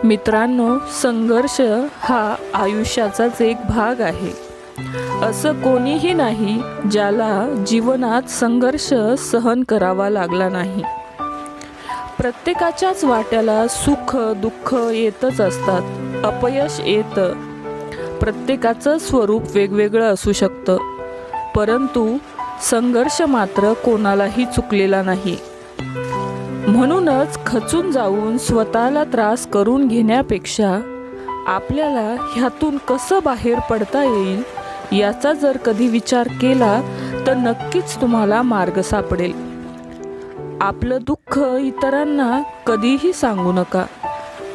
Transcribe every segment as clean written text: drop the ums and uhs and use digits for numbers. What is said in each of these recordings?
मित्रांनो, संघर्ष हा आयुष्याचाच एक भाग आहे. असं कोणीही नाही ज्याला जीवनात संघर्ष सहन करावा लागला नाही. प्रत्येकाच्याच वाट्याला सुख दुःख येतच असतात, अपयश येतं. प्रत्येकाचं स्वरूप वेगवेगळं असू शकतं, परंतु संघर्ष मात्र कोणालाही चुकलेला नाही. म्हणूनच खचून जाऊन स्वतःला त्रास करून घेण्यापेक्षा आपल्याला ह्यातून कसं बाहेर पडता येईल याचा जर कधी विचार केला तर नक्कीच तुम्हाला मार्ग सापडेल. आपलं दुःख इतरांना कधीही सांगू नका,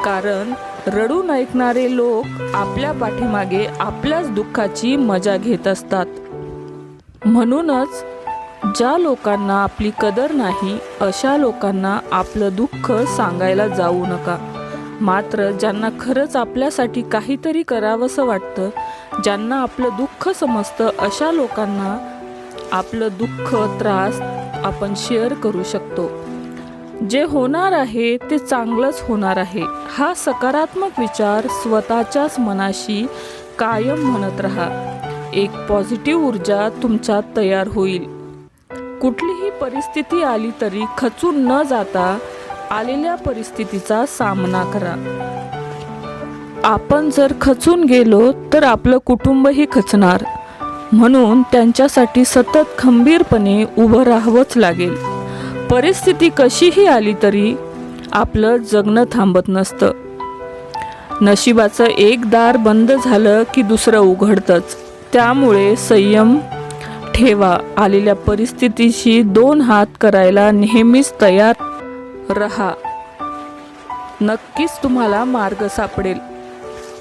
कारण रडून ऐकणारे लोक आपल्या पाठीमागे आपल्याच दुःखाची मजा घेत असतात. म्हणूनच ज्या लोकांना आपली कदर नाही अशा लोकांना आपलं दुःख सांगायला जाऊ नका. मात्र ज्यांना खरंच आपल्यासाठी काहीतरी करावंसं वाटतं, ज्यांना आपलं दुःख समजतं, अशा लोकांना आपलं दुःख त्रास आपण शेअर करू शकतो. जे होणार आहे ते चांगलंच होणार आहे हा सकारात्मक विचार स्वतःच्याच मनाशी कायम म्हणत राहा. एक पॉझिटिव्ह ऊर्जा तुमच्यात तयार होईल. कुठलीही परिस्थिती आली तरी खचून न जाता आलेल्या परिस्थितीचा सामना करा. आपण जर खचून गेलो तर आपलं कुटुंबही खचणार, म्हणून त्यांच्यासाठी सतत खंबीरपणे उभं राहावंच लागेल. परिस्थिती कशीही आली तरी आपलं जगणं थांबत नसतं. नशिबाचं एक दार बंद झालं की दुसरं उघडतंच. त्यामुळे संयम ठेवा. आलेल्या परिस्थितीशी 2 हात करायला नेहमीच तयार रहा. नक्कीच तुम्हाला मार्ग सापडेल.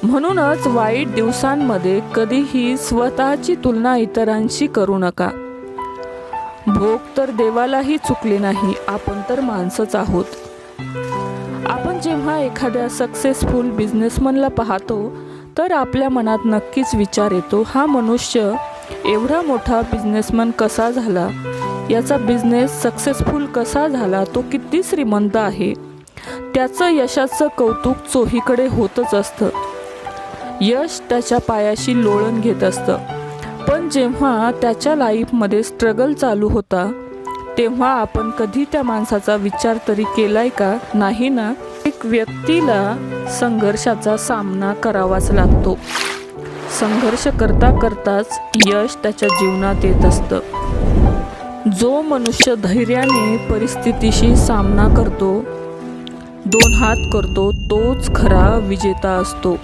म्हणूनच वाईट दिवसांमध्ये कधीही स्वतःची तुलना इतरांशी करू नका. भोग तर देवालाही चुकले नाही, आपण तर माणसंच आहोत. आपण जेव्हा एखाद्या सक्सेसफुल बिझनेसमनला पाहतो तर आपल्या मनात नक्कीच विचार येतो, हा मनुष्य एवढा मोठा बिझनेसमन कसा झाला, याचा बिझनेस सक्सेसफुल कसा झाला, तो किती श्रीमंत आहे. त्याचं यशाचं कौतुक चोहीकडे होतच असतं. यश त्याच्या पायाशी लोळण घेत असतं. पण जेव्हा त्याच्या लाईफमध्ये स्ट्रगल चालू होता तेव्हा आपण कधी त्या माणसाचा विचार तरी केलाय का? नाही ना. एक व्यक्तीला संघर्षाचा सामना करावाच लागतो. संघर्ष करता करताच यश त्याच्या जीवनात येत असतं. जो मनुष्य धैर्याने परिस्थितीशी सामना करतो, 2 हात करतो, तोच खरा विजेता असतो.